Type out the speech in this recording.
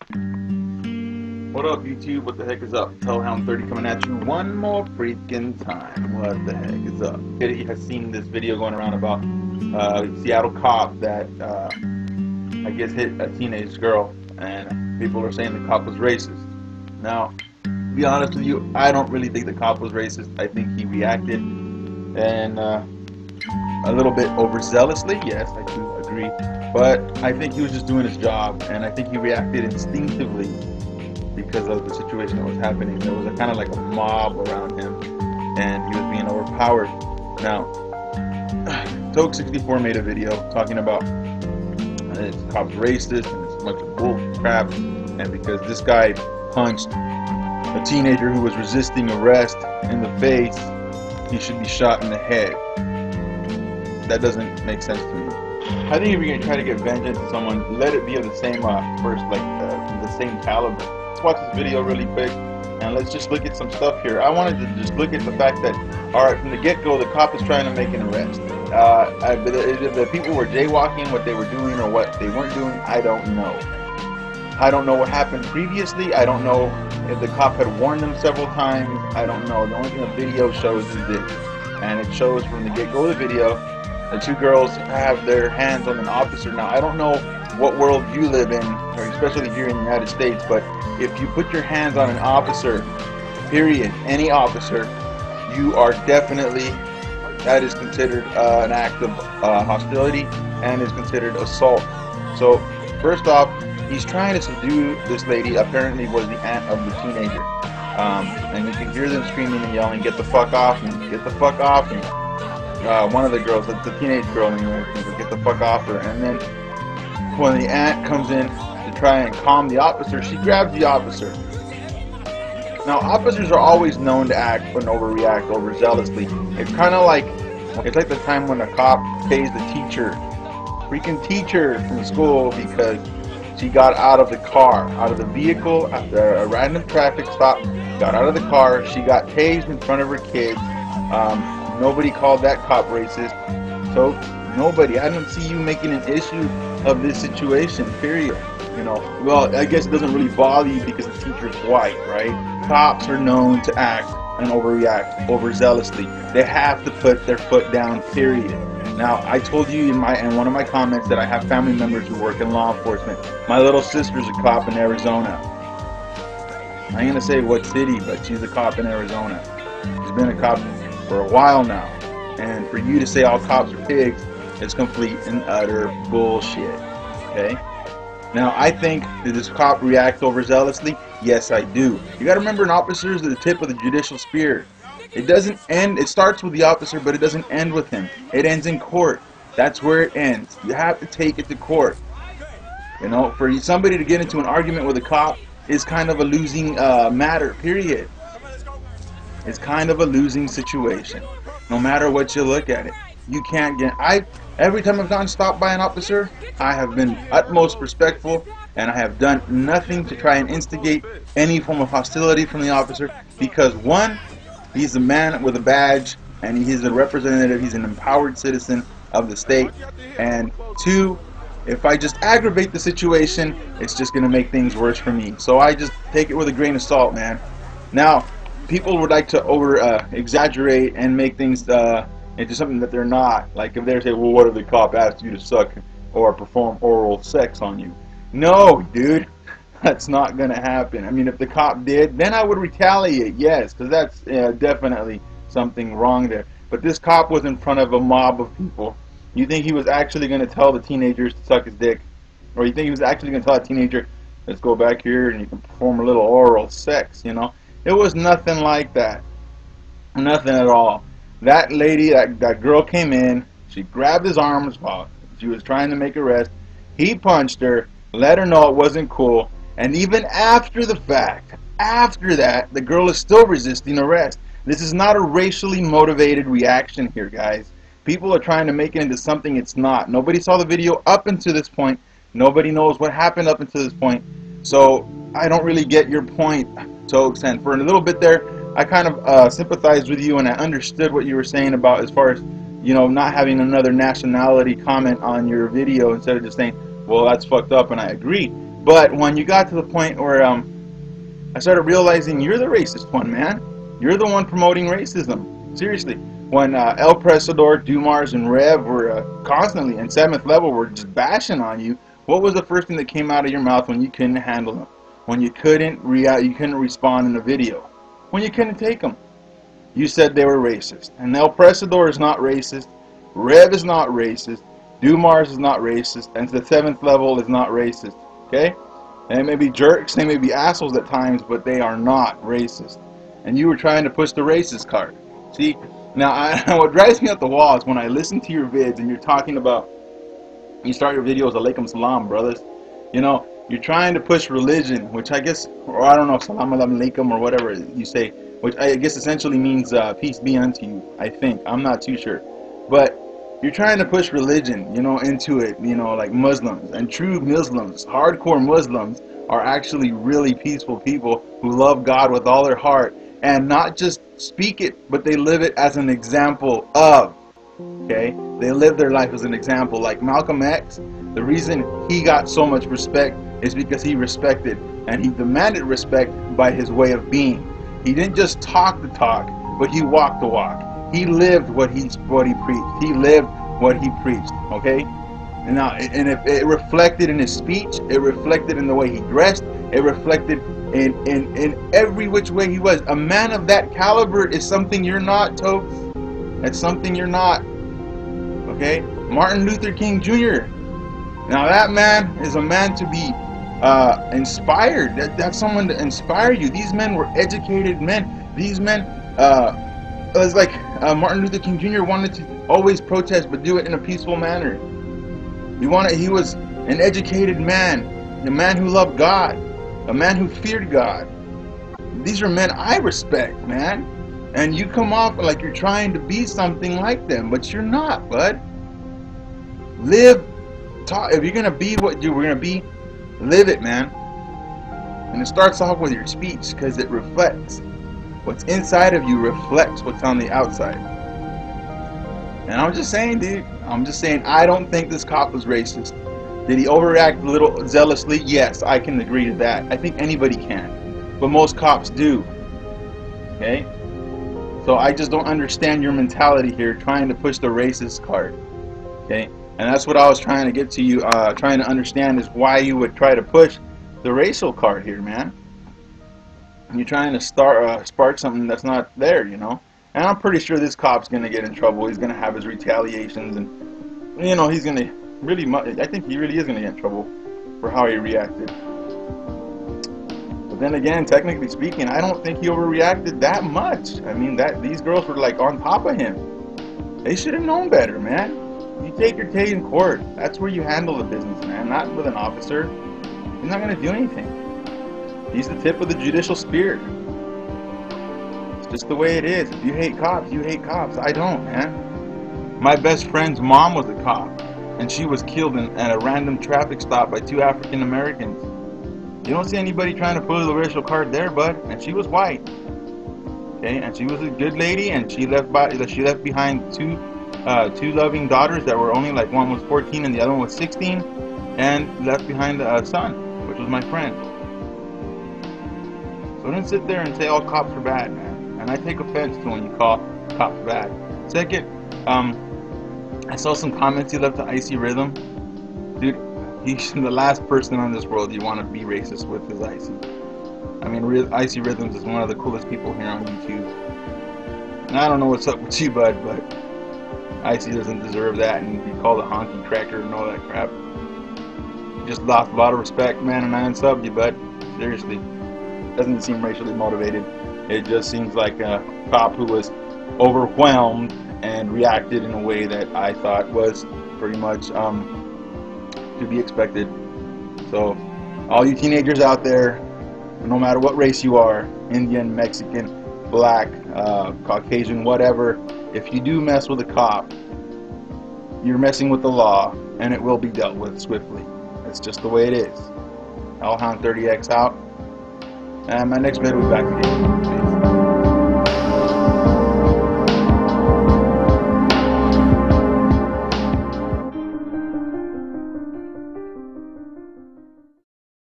What up, YouTube? What the heck is up? Tellhound30 coming at you one more freaking time. What the heck is up? He has seen this video going around about a Seattle cop that I guess hit a teenage girl, and people are saying the cop was racist. Now, to be honest with you, I don't really think the cop was racist. I think he reacted and a little bit overzealously. Yes, I do agree. But I think he was just doing his job, and I think he reacted instinctively because of the situation that was happening. There was a kind of like a mob around him, and he was being overpowered. Now, Tokss64 made a video talking about this cop's racist and it's a bunch of bull crap, and because this guy punched a teenager who was resisting arrest in the face, he should be shot in the head. That doesn't make sense to me. I think if you're gonna try to get vengeance on someone, let it be of the same the same caliber. Let's watch this video really quick, and let's just look at some stuff here. I wanted to just look at the fact that, alright, from the get-go, the cop is trying to make an arrest. If the people were jaywalking, what they were doing or what they weren't doing, I don't know. I don't know what happened previously. I don't know if the cop had warned them several times. I don't know. The only thing the video shows is this, and it shows from the get-go of the video, the two girls have their hands on an officer. Now, I don't know what world you live in, or especially here in the United States, but if you put your hands on an officer, period, any officer, you are definitely, that is considered an act of hostility and is considered assault. So, first off, he's trying to subdue this lady, apparently was the aunt of the teenager. And you can hear them screaming and yelling, "Get the fuck off me, get the fuck off me." One of the girls, the teenage girl anyway, "Get the fuck off her." And then when the aunt comes in to try and calm the officer, she grabs the officer. Now, officers are always known to act and overreact overzealously. It's kind of like, it's like the time when a cop tased the teacher, freaking teacher from school, because she got out of the car, out of the vehicle after a random traffic stop, got out of the car, she got tased in front of her kids. Nobody called that cop racist. So nobody. I don't see you making an issue of this situation, period. You know, well, I guess it doesn't really bother you because the teacher's white, right? Cops are known to act and overreact overzealously. They have to put their foot down, period. Now, I told you in one of my comments that I have family members who work in law enforcement. My little sister's a cop in Arizona. I ain't gonna say what city, but she's a cop in Arizona. She's been a cop for a while now. And for you to say all cops are pigs is complete and utter bullshit. Okay? Now, I think, did this cop react overzealously? Yes, I do. You gotta remember, an officer is the tip of the judicial spear. It doesn't end, it starts with the officer, but it doesn't end with him. It ends in court. That's where it ends. You have to take it to court. You know, for somebody to get into an argument with a cop is kind of a losing matter, period. It's kind of a losing situation. No matter what you look at it. You can't get, every time I've gotten stopped by an officer, I have been utmost respectful, and I have done nothing to try and instigate any form of hostility from the officer, because one, he's a man with a badge, and he's a representative, he's an empowered citizen of the state, and two, if I just aggravate the situation, it's just going to make things worse for me. So I just take it with a grain of salt, man. Now, people would like to exaggerate and make things into something that they're not. Like if they say, well, what if the cop asked you to suck or perform oral sex on you? No, dude, that's not going to happen. I mean, if the cop did, then I would retaliate, yes, because that's definitely something wrong there. But this cop was in front of a mob of people. You think he was actually going to tell the teenagers to suck his dick? Or you think he was actually going to tell a teenager, let's go back here and you can perform a little oral sex, you know? It was nothing like that. Nothing at all. That lady, that girl came in, she grabbed his arms while she was trying to make arrest. He punched her, let her know it wasn't cool, and even after the fact, after that, the girl is still resisting arrest. This is not a racially motivated reaction here, guys. People are trying to make it into something it's not. Nobody saw the video up until this point. Nobody knows what happened up until this point. So I don't really get your point, Tokss. And for a little bit there, I kind of sympathized with you, and I understood what you were saying about as far as, you know, not having another nationality comment on your video instead of just saying, well, that's fucked up, and I agree. But when you got to the point where I started realizing you're the racist one, man. You're the one promoting racism. Seriously. When El Presador, Dumars, and Rev were constantly in 7th level were just bashing on you, what was the first thing that came out of your mouth when you couldn't handle them? When you couldn't respond in a video? When you couldn't take them? You said they were racist. And El Presador is not racist. Rev is not racist. Dumars is not racist. And the 7th level is not racist. Okay? They may be jerks, they may be assholes at times, but they are not racist. And you were trying to push the racist card. See? Now, what drives me up the wall is when I listen to your vids and you're talking about, you start your videos, alaikum salam, brothers. You know, you're trying to push religion, which I guess, or I don't know, salam alaikum or whatever you say, which I guess essentially means peace be unto you, I think. I'm not too sure. But you're trying to push religion, you know, into it, you know, like Muslims. And true Muslims, hardcore Muslims, are actually really peaceful people who love God with all their heart. And not just speak it, but they live it as an example of. Okay? They live their life as an example. Like Malcolm X, the reason he got so much respect is because he respected and he demanded respect by his way of being. He didn't just talk the talk, but he walked the walk. He lived what he preached. He lived what he preached. Okay? And it reflected in his speech. It reflected in the way he dressed. It reflected in every which way he was. A man of that caliber is something you're not, Tokss. That's something you're not. Okay? Martin Luther King Jr. Now that man is a man to be inspired. That's someone to inspire you. These men were educated men. These men, it was like Martin Luther King Jr. wanted to always protest, but do it in a peaceful manner. He was an educated man, a man who loved God, a man who feared God. These are men I respect, man. And you come off like you're trying to be something like them, but you're not, bud. Live, talk. If you're gonna be what you were gonna be, live it, man. And it starts off with your speech, because it reflects. What's inside of you reflects what's on the outside. And I'm just saying, dude. I'm just saying, I don't think this cop was racist. Did he overreact a little zealously? Yes, I can agree to that. I think anybody can. But most cops do. Okay? So I just don't understand your mentality here, trying to push the racist card. Okay? And that's what I was trying to get to you, trying to understand is why you would try to push the racial card here, man. And you're trying to spark something that's not there, you know? And I'm pretty sure this cop's going to get in trouble. He's going to have his retaliations, and, you know, he's going to really, I think he really is going to get in trouble for how he reacted. But then again, technically speaking, I don't think he overreacted that much. I mean, these girls were like on top of him. They should have known better, man. You take your case in court. That's where you handle the business, man. Not with an officer. He's not going to do anything. He's the tip of the judicial spear. It's just the way it is. If you hate cops, you hate cops. I don't, man. My best friend's mom was a cop, and she was killed at a random traffic stop by 2 African Americans. You don't see anybody trying to pull the racial card there, bud. And she was white. Okay, and she was a good lady, and she left behind two loving daughters that were only, like, one was 14 and the other one was 16, and left behind a son, which was my friend. So don't sit there and say all cops are bad, man. And I take offense to when you call cops bad. Second, I saw some comments you left to Icy Rhythm. Dude, he's the last person on this world you want to be racist with is Icy. I mean, Icy Rhythms is one of the coolest people here on YouTube. And I don't know what's up with you, bud, but Icy doesn't deserve that, and you call the honky cracker and all that crap. You just lost a lot of respect, man, and I unsubbed you, bud. Seriously. Doesn't seem racially motivated. It just seems like a cop who was overwhelmed and reacted in a way that I thought was pretty much to be expected. So, all you teenagers out there, no matter what race you are, Indian, Mexican, black, Caucasian, whatever, if you do mess with a cop, you're messing with the law, and it will be dealt with swiftly. That's just the way it is. Hellhound 30X out. And my next video will be back again.